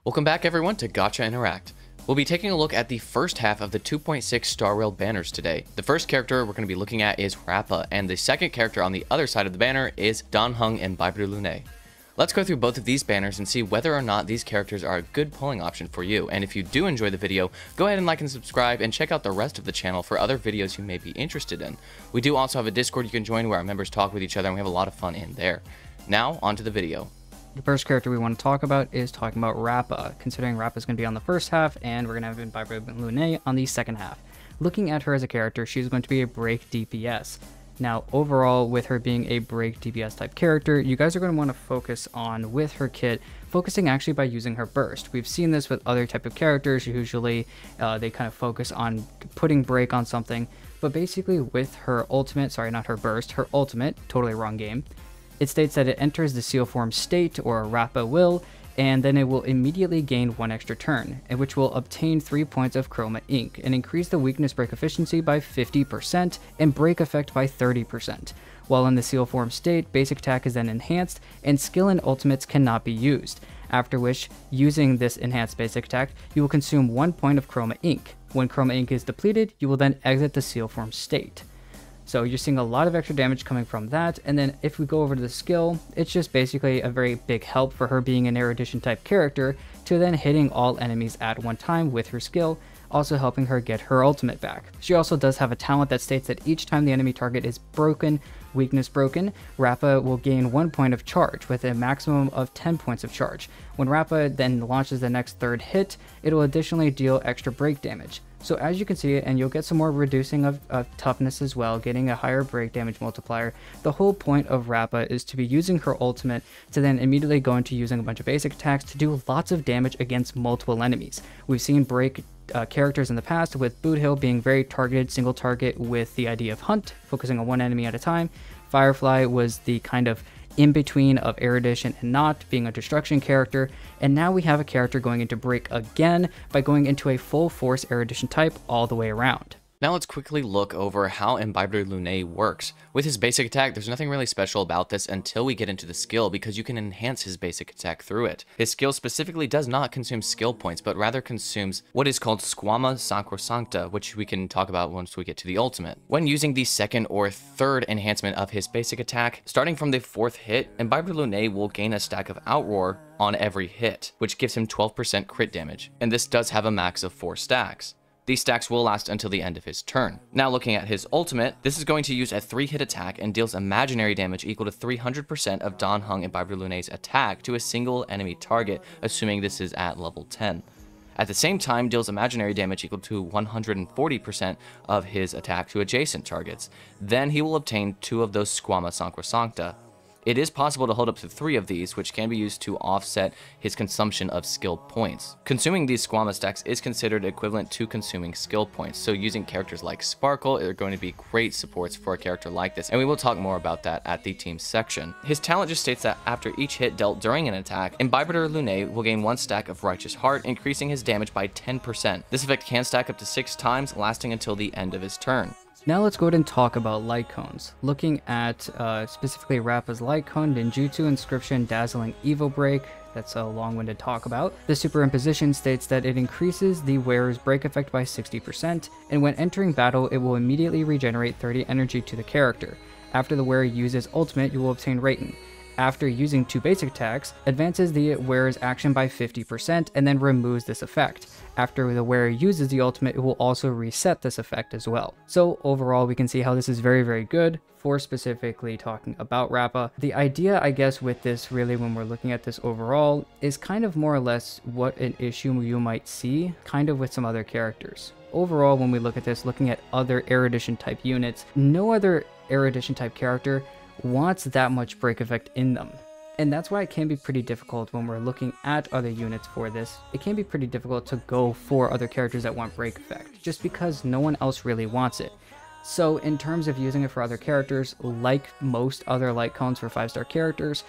Welcome back everyone to Gotcha Interact. We'll be taking a look at the first half of the 2.6 Star Rail banners today. The first character we're going to be looking at is Rappa, and the second character on the other side of the banner is Heng and Imbibitor Lunae. Let's go through both of these banners and see whether or not these characters are a good pulling option for you. And if you do enjoy the video, go ahead and like and subscribe and check out the rest of the channel for other videos you may be interested in. We do also have a Discord you can join where our members talk with each other and we have a lot of fun in there. Now, on to the video. The first character we want to talk about is talking about Rappa, considering Rappa is going to be on the first half and we're going to have Imbibitor Lunae on the second half. Looking at her as a character, she's going to be a break DPS. Now, overall, with her being a break DPS type character, you guys are going to want to focus on, with her kit, focusing actually by using her burst. We've seen this with other type of characters. Usually, they kind of focus on putting break on something, but basically with her ultimate, sorry, not her burst, her ultimate, totally wrong game, it states that it enters the seal form state, or Rappa will, and then it will immediately gain 1 extra turn, which will obtain 3 points of chroma ink, and increase the weakness break efficiency by 50% and break effect by 30%. While in the seal form state, basic attack is then enhanced, and skill and ultimates cannot be used, after which, using this enhanced basic attack, you will consume 1 point of chroma ink. When chroma ink is depleted, you will then exit the seal form state. So you're seeing a lot of extra damage coming from that, and then if we go over to the skill, it's just basically a very big help for her being an erudition type character to then hitting all enemies at one time with her skill, also helping her get her ultimate back. She also does have a talent that states that each time the enemy target is broken, weakness broken, Rappa will gain 1 point of charge with a maximum of 10 points of charge. When Rappa then launches the next third hit, it will additionally deal extra break damage. So as you can see, and you'll get some more reducing of toughness as well, getting a higher break damage multiplier, the whole point of Rappa is to be using her ultimate to then immediately go into using a bunch of basic attacks to do lots of damage against multiple enemies. We've seen break characters in the past, with Boothill being very targeted, single target with the idea of Hunt, focusing on one enemy at a time. Firefly was the kind of in-between of erudition and not, being a destruction character, and now we have a character going into break again by going into a full force erudition type all the way around. Now let's quickly look over how Imbibitor Lunae works. With his basic attack, there's nothing really special about this until we get into the skill, because you can enhance his basic attack through it. His skill specifically does not consume skill points, but rather consumes what is called Squama Sacrosancta, which we can talk about once we get to the ultimate. When using the second or third enhancement of his basic attack, starting from the 4th hit, Imbibitor Lunae will gain a stack of Outroar on every hit, which gives him 12% crit damage, and this does have a max of 4 stacks. These stacks will last until the end of his turn. Now looking at his ultimate, this is going to use a 3-hit attack and deals imaginary damage equal to 300% of Heng and Imbibitor Lunae's attack to a single enemy target, assuming this is at level 10. At the same time, deals imaginary damage equal to 140% of his attack to adjacent targets. Then he will obtain 2 of those Squama Sacrosancta. It is possible to hold up to 3 of these, which can be used to offset his consumption of skill points. Consuming these Squama stacks is considered equivalent to consuming skill points, so using characters like Sparkle are going to be great supports for a character like this, and we will talk more about that at the team section. His talent just states that after each hit dealt during an attack, Imbibitor Lunae will gain 1 stack of Righteous Heart, increasing his damage by 10%. This effect can stack up to 6 times, lasting until the end of his turn. Now let's go ahead and talk about Lightcones. Looking at specifically Rappa's Lightcone, Ninjutsu, Inscription, Dazzling, Evilbreaker. That's a long-winded talk about. The superimposition states that it increases the wearer's break effect by 60%, and when entering battle, it will immediately regenerate 30 energy to the character. After the wearer uses ultimate, you will obtain Raten. After using 2 basic attacks, advances the wearer's action by 50% and then removes this effect. After the wearer uses the ultimate, it will also reset this effect as well. So overall, we can see how this is very, very good for specifically talking about Rappa. The idea, I guess, with this really when we're looking at this overall is kind of more or less what an issue you might see kind of with some other characters. Overall, when we look at this, looking at other erudition type units, no other erudition type character wants that much break effect in them. And that's why it can be pretty difficult when we're looking at other units for this. It can be pretty difficult to go for other characters that want break effect, just because no one else really wants it. So in terms of using it for other characters, like most other Lightcones for 5-star characters,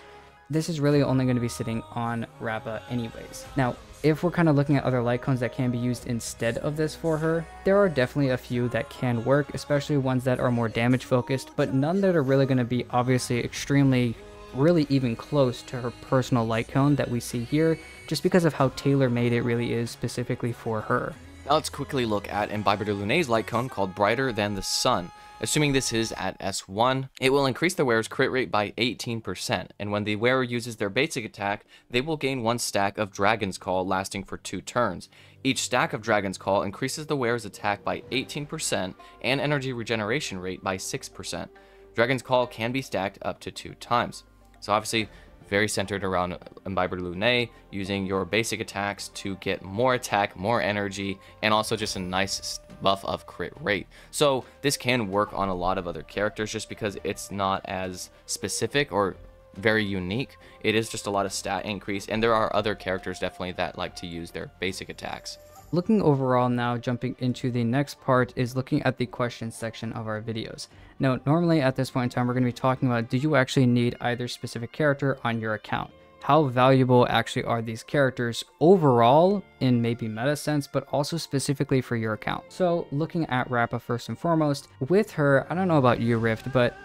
this is really only going to be sitting on Rappa anyways. Now, if we're kind of looking at other Lightcones that can be used instead of this for her, there are definitely a few that can work, especially ones that are more damage focused, but none that are really going to be obviously extremely really even close to her personal Lightcone that we see here, just because of how tailor-made it really is specifically for her. Now let's quickly look at Imbibitor Lunae's light cone called Brighter Than the Sun. Assuming this is at S1, it will increase the wearer's crit rate by 18%, and when the wearer uses their basic attack, they will gain 1 stack of Dragon's Call lasting for 2 turns. Each stack of Dragon's Call increases the wearer's attack by 18% and energy regeneration rate by 6%. Dragon's Call can be stacked up to 2 times. So obviously, very centered around Imbibitor Lunae, using your basic attacks to get more attack, more energy, and also just a nice buff of crit rate. So this can work on a lot of other characters just because it's not as specific or very unique. It is just a lot of stat increase, and there are other characters definitely that like to use their basic attacks. Looking overall now, jumping into the next part is looking at the question section of our videos. Now, normally at this point in time, we're going to be talking about, do you actually need either specific character on your account? How valuable actually are these characters overall in maybe meta sense, but also specifically for your account? So looking at Rappa first and foremost, with her, I don't know about you, Rift, but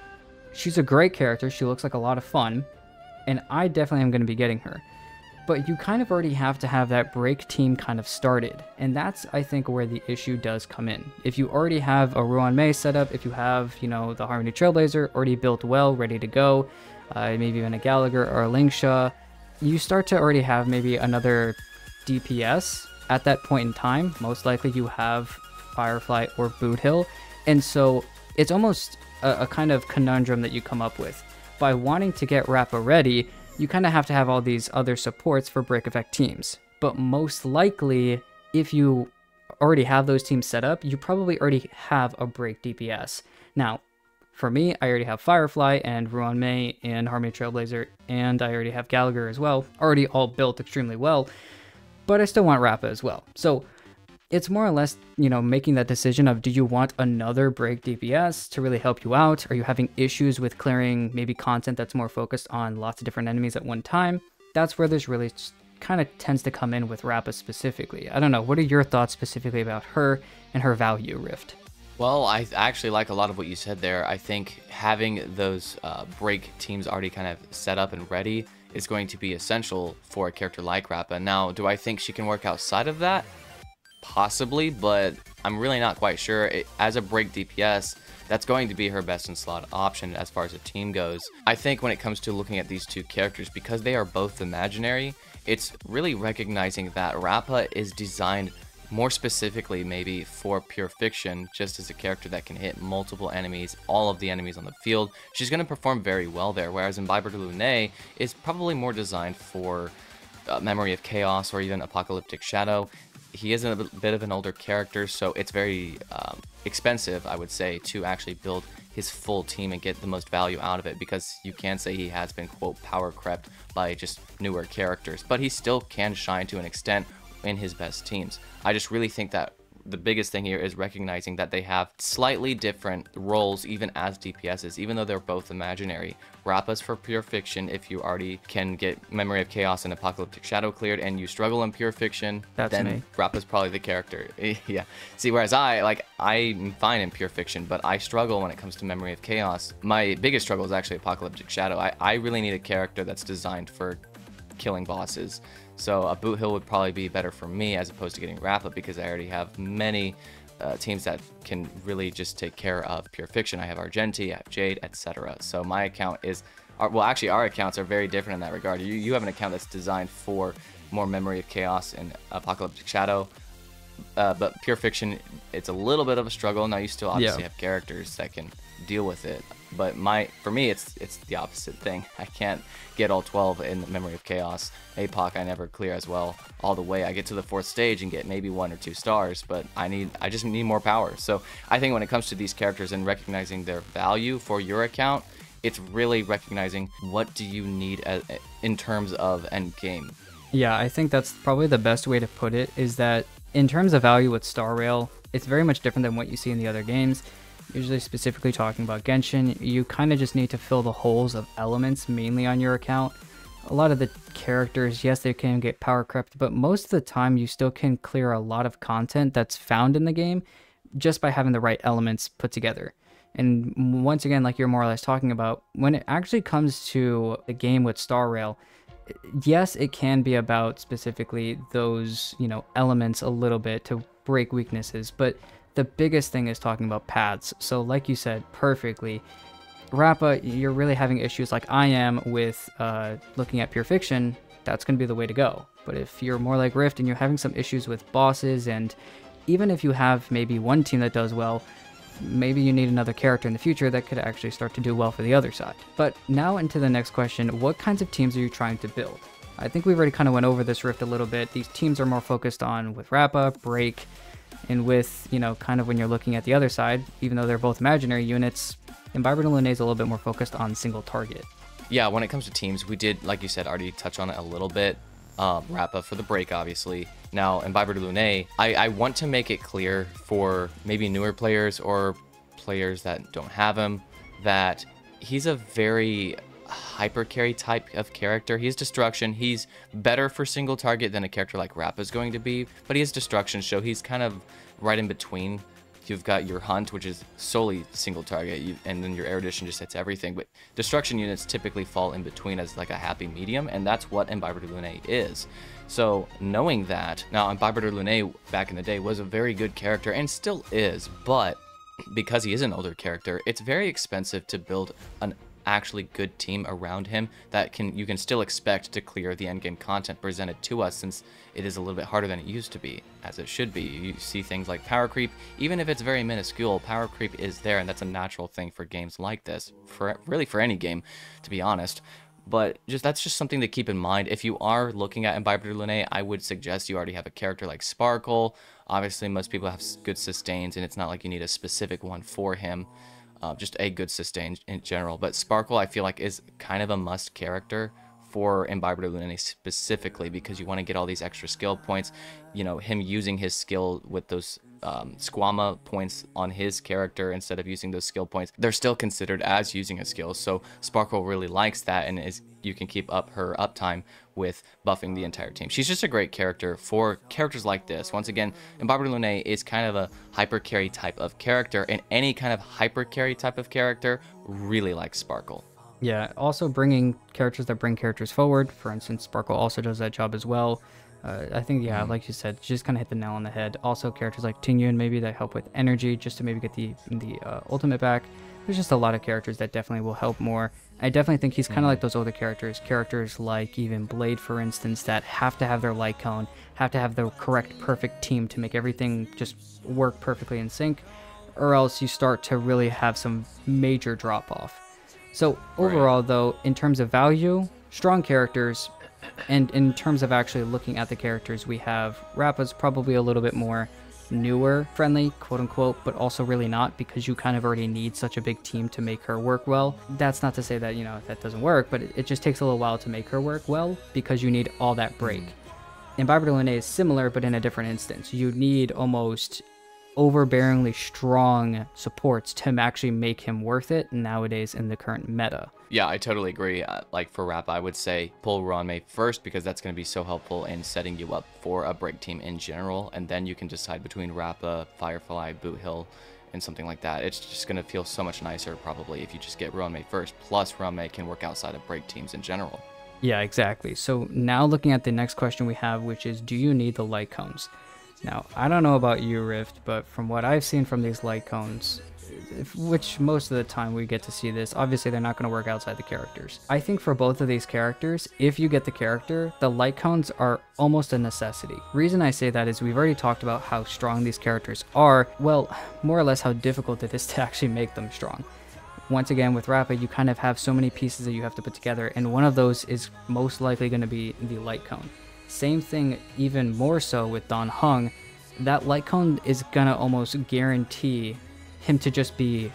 she's a great character. She looks like a lot of fun, and I definitely am going to be getting her. But you kind of already have to have that break team kind of started. And that's, I think, where the issue does come in. If you already have a Ruan-Mei set up, if you have, you know, the Harmony Trailblazer already built well, ready to go, maybe even a Gallagher or a Lingsha, you start to already have maybe another DPS at that point in time. Most likely you have Firefly or Boot Hill. And so it's almost a kind of conundrum that you come up with. By wanting to get Rappa ready, you kind of have to have all these other supports for break effect teams. But most likely, if you already have those teams set up, you probably already have a break DPS. Now, for me, I already have Firefly and Ruan-Mei and Harmony Trailblazer, and I already have Gallagher as well, already all built extremely well, but I still want Rappa as well. So it's more or less, you know, making that decision of, do you want another break DPS to really help you out? Are you having issues with clearing maybe content that's more focused on lots of different enemies at one time? That's where this really kind of tends to come in with Rappa specifically. I don't know, what are your thoughts specifically about her and her value, Rift? Well, I actually like a lot of what you said there. I think having those break teams already kind of set up and ready is going to be essential for a character like Rappa. Now, do I think she can work outside of that? Possibly, but I'm really not quite sure. As a break DPS, that's going to be her best in slot option as far as a team goes. I think when it comes to looking at these two characters, because they are both imaginary, it's really recognizing that Rappa is designed more specifically maybe for pure fiction, just as a character that can hit multiple enemies, all of the enemies on the field. She's going to perform very well there, whereas Imbibitor Lunae is probably more designed for Memory of Chaos or even Apocalyptic Shadow. He is a bit of an older character, so it's very expensive, I would say, to actually build his full team and get the most value out of it, because you can say he has been, quote, power crept by just newer characters, but he still can shine to an extent in his best teams. I just really think that the biggest thing here is recognizing that they have slightly different roles even as DPSs, even though they're both imaginary. Rappa's for pure fiction if you already can get Memory of Chaos and Apocalyptic Shadow cleared and you struggle in pure fiction, then me. Rappa's probably the character. Yeah. See, whereas I'm fine in pure fiction, but I struggle when it comes to Memory of Chaos. My biggest struggle is actually Apocalyptic Shadow. I really need a character that's designed for killing bosses. So a Boot Hill would probably be better for me as opposed to getting Rappa, because I already have many teams that can really just take care of pure fiction. I have Argenti, I have Jade, etc. So my account is, well, actually our accounts are very different in that regard. You have an account that's designed for more Memory of Chaos and Apocalyptic Shadow, but pure fiction, it's a little bit of a struggle. Now you still obviously have characters that can deal with it, but for me it's the opposite thing. I can't get all 12 in the Memory of Chaos. APOC I never clear as well all the way. I get to the 4th stage and get maybe 1 or 2 stars, but I just need more power. So I think when it comes to these characters and recognizing their value for your account, it's really recognizing what do you need in terms of end game. Yeah, I think that's probably the best way to put it, is that in terms of value with Star Rail, it's very much different than what you see in the other games. Usually specifically talking about Genshin, you kind of just need to fill the holes of elements mainly on your account. A lot of the characters, yes, they can get power crept, but most of the time you still can clear a lot of content that's found in the game just by having the right elements put together. And once again, like you're more or less talking about, when it actually comes to the game with Star Rail, yes, it can be about specifically those, elements a little bit to break weaknesses, but the biggest thing is talking about paths. So like you said perfectly, Rappa, you're really having issues like I am with looking at Pure Fiction, that's going to be the way to go. But if you're more like Rift and you're having some issues with bosses, and even if you have maybe one team that does well, maybe you need another character in the future that could actually start to do well for the other side. But now into the next question, what kinds of teams are you trying to build? I think we've already kind of went over this Rift a little bit. These teams are more focused on with Rappa, Break, and with, kind of when you're looking at the other side, even though they're both imaginary units, Imbibitor Lunae is a little bit more focused on single target. Yeah, when it comes to teams, we did, like you said, already touch on it a little bit. Rappa for the Break, obviously. Now, Imbibitor Lunae, I want to make it clear for maybe newer players or players that don't have him that he's a very hyper carry type of character. He has destruction. He's better for single target than a character like Rappa is going to be, but he has destruction, so he's kind of right in between. You've got your Hunt, which is solely single target, and then your Erudition just hits everything. But destruction units typically fall in between as like a happy medium, and that's what Imbibitor Lunae is. So knowing that, now Imbibitor Lunae back in the day was a very good character and still is, but because he is an older character, it's very expensive to build an actually good team around him that you can still expect to clear the endgame content presented to us, since it is a little bit harder than it used to be, as it should be. You see things like power creep, even if it's very minuscule, power creep is there, and that's a natural thing for games like this, really for any game, to be honest. But that's just something to keep in mind. If you are looking at Imbibitor Lunae, I would suggest you already have a character like Sparkle. Obviously, most people have good sustains, and it's not like you need a specific one for him. Just a good sustain in general. But Sparkle, I feel like, is kind of a must character for Imbibitor Lunae specifically, because you want to get all these extra skill points. Him using his skill with those Squama points on his character instead of using those skill points, they're still considered as using a skill. So Sparkle really likes that, and you can keep up her uptime with buffing the entire team. She's just a great character for characters like this. Once again, Imbibitor Lunae is kind of a hyper carry type of character, and any kind of hyper carry type of character really likes Sparkle. Yeah, also bringing characters that bring characters forward. For instance, Sparkle also does that job as well. I think, yeah, like you said, just kind of hit the nail on the head. Also, characters like Tingyun maybe that help with energy, just to maybe get the ultimate back. There's just a lot of characters that definitely will help more. I definitely think he's kind of like those older characters like even Blade, for instance, that have to have their light cone, have to have the correct perfect team to make everything just work perfectly in sync, or else you start to really have some major drop off. So overall, though, in terms of value, strong characters, and in terms of actually looking at the characters we have, Rappa's probably a little bit more newer friendly, quote unquote, but also really not, because you kind of already need such a big team to make her work well. That's not to say that, that doesn't work, but it just takes a little while to make her work well, because you need all that break. Imbibitor Lunae is similar, but in a different instance. You need almost overbearingly strong supports to actually make him worth it nowadays in the current meta. Yeah, I totally agree. Like for Rappa, I would say pull Ruanmei first, because that's going to be so helpful in setting you up for a break team in general, and then you can decide between Rappa, Firefly, Boot Hill, and something like that. It's just going to feel so much nicer probably if you just get Ruanmei first, plus Ruanmei can work outside of break teams in general. Yeah, exactly. So now looking at the next question we have, which is, do you need the light cones? Now, I don't know about you, Rift, but from what I've seen from these light cones, which most of the time we get to see this, obviously they're not going to work outside the characters. I think for both of these characters, if you get the character, the light cones are almost a necessity. Reason I say that is we've already talked about how strong these characters are, well, more or less how difficult it is to actually make them strong. Once again, with Rappa, you kind of have so many pieces that you have to put together, and one of those is most likely going to be the light cone. Same thing, even more so with Don Heng. That light cone is gonna almost guarantee him to just be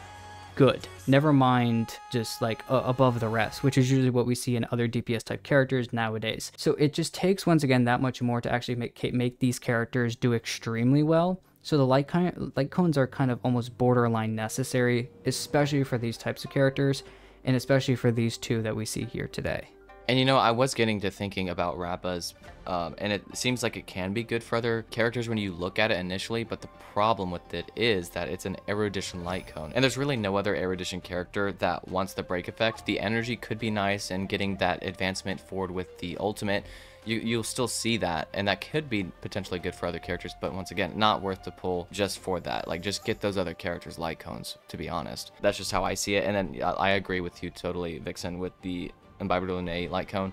good. Never mind just like above the rest, which is usually what we see in other DPS type characters nowadays. So it just takes, once again, that much more to actually make these characters do extremely well. So the light cones are kind of almost borderline necessary, especially for these types of characters, and especially for these two that we see here today. And you know, I was getting to thinking about Rappa's, and it seems like it can be good for other characters when you look at it initially, but the problem with it is that it's an erudition light cone. And there's really no other erudition character that wants the break effect. The energy could be nice, and getting that advancement forward with the ultimate, you'll still see that, and that could be potentially good for other characters, but once again, not worth the pull just for that. Like, just get those other characters light cones, to be honest. That's just how I see it. And then I agree with you totally, Vixen, with the Imbibitor Lunae light cone.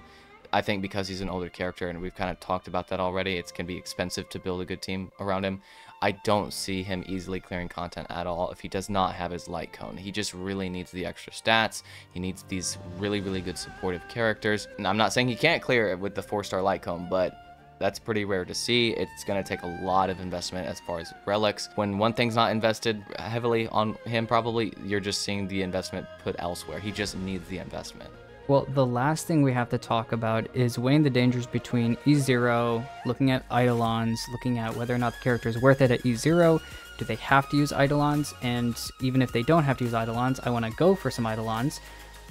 I think because he's an older character, and we've kind of talked about that already, it's going to be expensive to build a good team around him. I don't see him easily clearing content at all if he does not have his light cone. He just really needs the extra stats. He needs these really, really good supportive characters. And I'm not saying he can't clear it with the 4-star light cone, but that's pretty rare to see. It's going to take a lot of investment as far as relics. When one thing's not invested heavily on him, probably, you're just seeing the investment put elsewhere. He just needs the investment. Well, the last thing we have to talk about is weighing the dangers between E0, looking at Eidolons, looking at whether or not the character is worth it at E0. Do they have to use Eidolons? And even if they don't have to use Eidolons, I want to go for some Eidolons.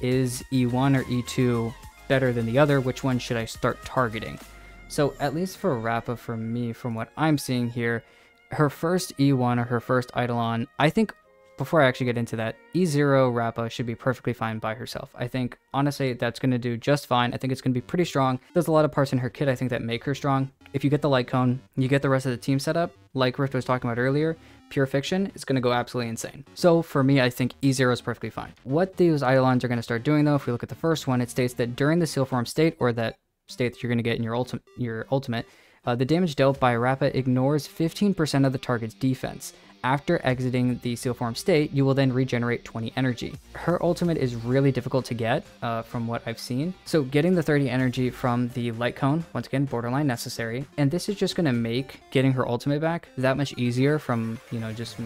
Is E1 or E2 better than the other? Which one should I start targeting? So at least for Rappa, for me, from what I'm seeing here, her first E1 or her first Eidolon, I think, before I actually get into that, E0 Rappa should be perfectly fine by herself. I think, honestly, that's going to do just fine. I think it's going to be pretty strong. There's a lot of parts in her kit, I think, that make her strong. If you get the light cone, you get the rest of the team set up, like Rift was talking about earlier, pure fiction is going to go absolutely insane. So for me, I think E0 is perfectly fine. What these Eidolons are going to start doing, though, if we look at the first one, it states that during the seal form state, or that state that you're going to get in your ultimate, the damage dealt by Rappa ignores 15% of the target's defense. After exiting the seal form state, you will then regenerate 20 energy. Her ultimate is really difficult to get from what I've seen. So getting the 30 energy from the light cone, once again, borderline necessary. And this is just going to make getting her ultimate back that much easier from, you know, just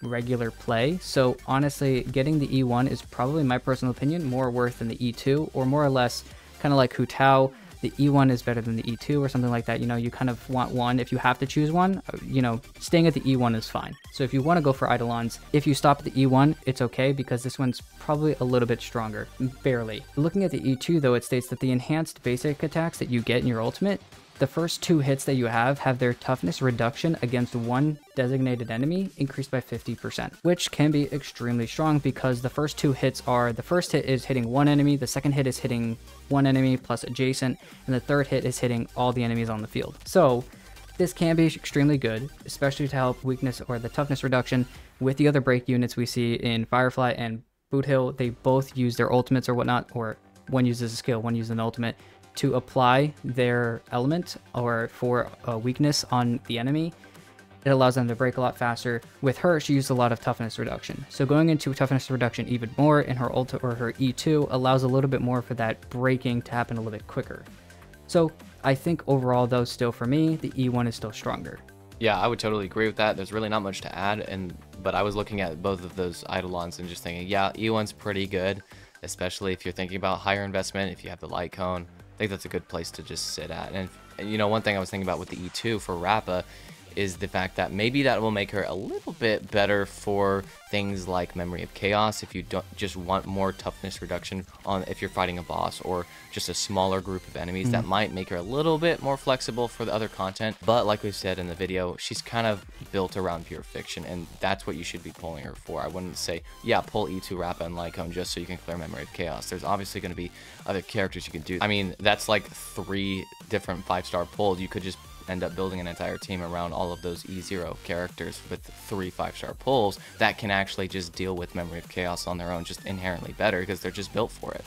regular play. So honestly, getting the E1 is probably, my personal opinion, more worth than the E2, or more or less kind of like Hu Tao. The E1 is better than the E2 or something like that. You know, you kind of want one. If you have to choose one, you know, staying at the E1 is fine. So if you want to go for Eidolons, if you stop at the E1, it's okay, because this one's probably a little bit stronger, barely. Looking at the E2 though, it states that the enhanced basic attacks that you get in your ultimate, the first 2 hits that you have their toughness reduction against one designated enemy increased by 50%, which can be extremely strong, because the first 2 hits are, the first hit is hitting one enemy, the second hit is hitting one enemy plus adjacent, and the third hit is hitting all the enemies on the field. So this can be extremely good, especially to help weakness or the toughness reduction with the other break units we see in Firefly and Boot Hill. They both use their ultimates or whatnot, or one uses a skill, one uses an ultimate, to apply their element or for a weakness on the enemy. It allows them to break a lot faster. With her, she used a lot of toughness reduction. So going into toughness reduction even more in her ult or her E2 allows a little bit more for that breaking to happen a little bit quicker. So I think overall though, still for me, the E1 is still stronger. Yeah, I would totally agree with that. There's really not much to add, but I was looking at both of those Eidolons and just thinking, yeah, E1's pretty good, especially if you're thinking about higher investment, if you have the light cone. I think that's a good place to just sit at. And you know, one thing I was thinking about with the E2 for Rappa is the fact that maybe that will make her a little bit better for things like Memory of Chaos, if you don't just want more toughness reduction on if you're fighting a boss or just a smaller group of enemies. That might make her a little bit more flexible for the other content. But like we said in the video, she's kind of built around pure fiction, and that's what you should be pulling her for. I wouldn't say, yeah, pull E2 Rappa and Lightcone just so you can clear Memory of Chaos. There's obviously going to be other characters you can do. I mean, that's like 3 different 5-star pulls. You could just end up building an entire team around all of those E0 characters with 3 5-star pulls that can actually just deal with Memory of Chaos on their own, just inherently better because they're just built for it.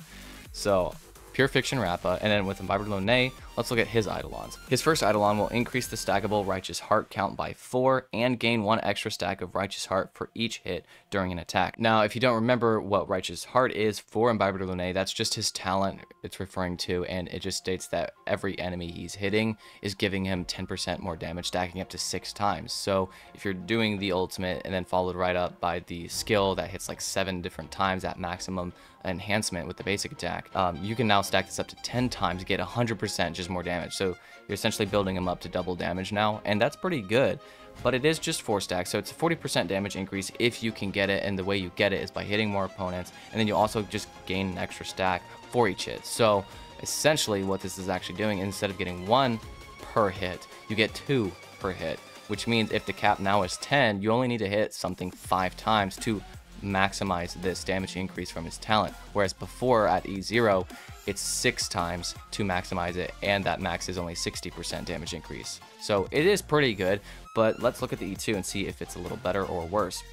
So pure fiction Rappa, and then with Imbibitor Lunae, let's look at his Eidolons. His first Eidolon will increase the stackable Righteous Heart count by 4 and gain 1 extra stack of Righteous Heart for each hit during an attack. Now, if you don't remember what Righteous Heart is for Imbibitor Lunae, that's just his talent it's referring to, and it just states that every enemy he's hitting is giving him 10% more damage, stacking up to 6 times. So if you're doing the ultimate and then followed right up by the skill that hits like 7 different times at maximum enhancement with the basic attack, you can now stack this up to 10 times, get 100% just more damage. So you're essentially building them up to double damage now, and that's pretty good. But it is just 4 stacks, so it's a 40% damage increase if you can get it, and the way you get it is by hitting more opponents, and then you also just gain an extra stack for each hit. So Essentially what this is actually doing, instead of getting 1 per hit, you get 2 per hit, which means if the cap now is 10, you only need to hit something 5 times to maximize this damage increase from his talent, whereas before at E0 it's 6 times to maximize it, and that max is only 60% damage increase. So it is pretty good, but let's look at the E2 and see if it's a little better or worse.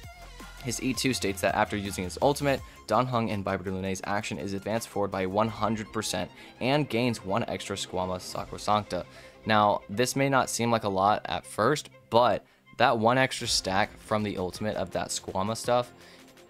His E2 states that after using his ultimate, Dan Heng Imbibitor Lunae's action is advanced forward by 100% and gains 1 extra Squama Sacrosancta. Now, this may not seem like a lot at first, but that 1 extra stack from the ultimate of that Squama stuff,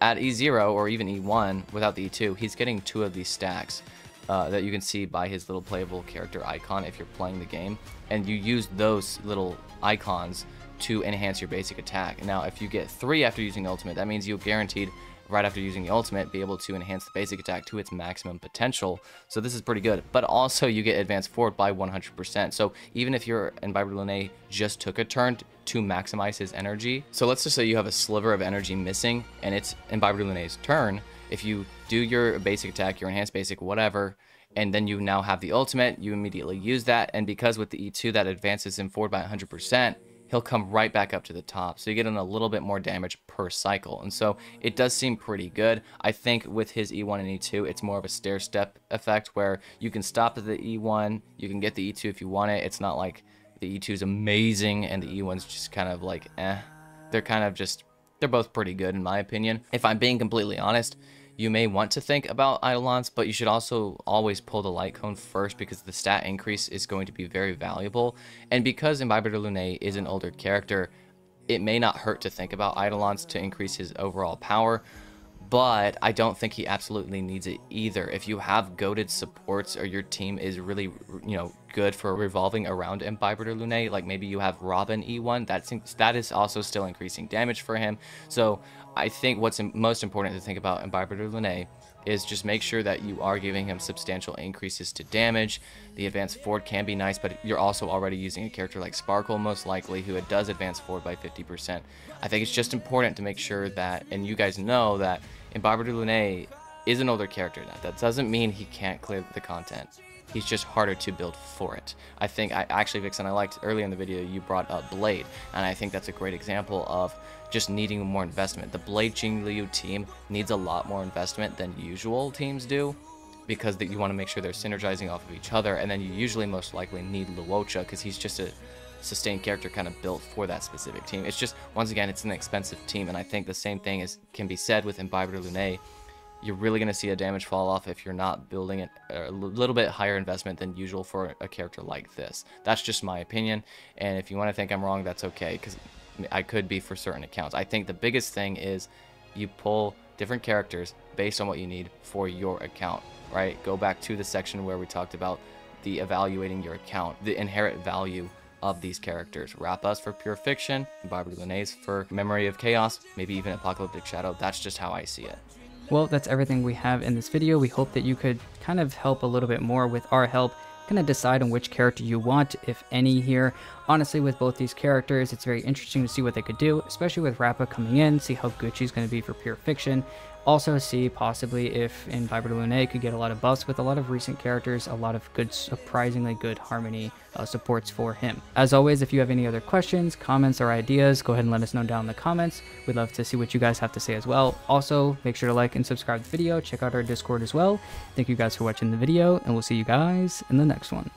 at E0 or even E1 without the E2, he's getting 2 of these stacks that you can see by his little playable character icon if you're playing the game. And you use those little icons to enhance your basic attack. Now, if you get 3 after using the ultimate, that means you're guaranteed right after using the ultimate be able to enhance the basic attack to its maximum potential. So this is pretty good, but also you get advanced forward by 100%. So even if your Imbibitor Lunae just took a turn to maximize his energy, so let's just say you have a sliver of energy missing and it's Imbibitor Lunae's turn. If you do your basic attack, your enhanced basic, whatever, and then you now have the ultimate, you immediately use that, and because with the E2 that advances him forward by 100%, he'll come right back up to the top. So you get in a little bit more damage per cycle. And so it does seem pretty good. I think with his E1 and E2, it's more of a stair step effect where you can stop at the E1, you can get the E2 if you want it. It's not like the E2 is amazing and the E1's just kind of like, eh. They're kind of just, they're both pretty good in my opinion. If I'm being completely honest, you may want to think about Eidolons, but you should also always pull the light cone first because the stat increase is going to be very valuable. And because Imbibitor Lunae is an older character, it may not hurt to think about Eidolons to increase his overall power, but I don't think he absolutely needs it either. If you have goated supports or your team is really, good for revolving around Imbibitor Lunae, like maybe you have Robin E1, that is also still increasing damage for him. So I think what's most important to think about Imbibitor Lunae is just make sure that you are giving him substantial increases to damage. The advance forward can be nice, but you're also already using a character like Sparkle, most likely, who does advance forward by 50%. I think it's just important to make sure that, and you guys know that Imbibitor Lunae is an older character. That doesn't mean he can't clear the content. He's just harder to build for it. I think, Vixen, I liked earlier in the video you brought up Blade, and I think that's a great example of just needing more investment. The Blade Jingliu team needs a lot more investment than usual teams do, because you want to make sure they're synergizing off of each other, and then you usually most likely need Luocha because he's just a sustained character kind of built for that specific team. It's just, once again, it's an expensive team, and I think the same thing can be said with Imbibitor Lunae. You're really going to see a damage fall off if you're not building it a little bit higher investment than usual for a character like this. That's just my opinion, and if you want to think I'm wrong, that's okay, because I could be for certain accounts. I think the biggest thing is you pull different characters based on what you need for your account, right? Go back to the section where we talked about the evaluating your account, the inherent value of these characters. Rappa's for pure fiction, Imbibitor Lunae's for memory of chaos, maybe even apocalyptic shadow. That's just how I see it. Well, that's everything we have in this video. We hope that you could kind of help a little bit more with our help, kind of decide on which character you want, if any, here. Honestly, with both these characters, it's very interesting to see what they could do, especially with Rappa coming in, see how good she's going to be for pure fiction. Also see possibly if Imbibitor Lunae could get a lot of buffs with a lot of recent characters, a lot of good, surprisingly good harmony supports for him. As always, if you have any other questions, comments, or ideas, go ahead and let us know down in the comments. We'd love to see what you guys have to say as well. Also, make sure to like and subscribe to the video. Check out our Discord as well. Thank you guys for watching the video, and we'll see you guys in the next one.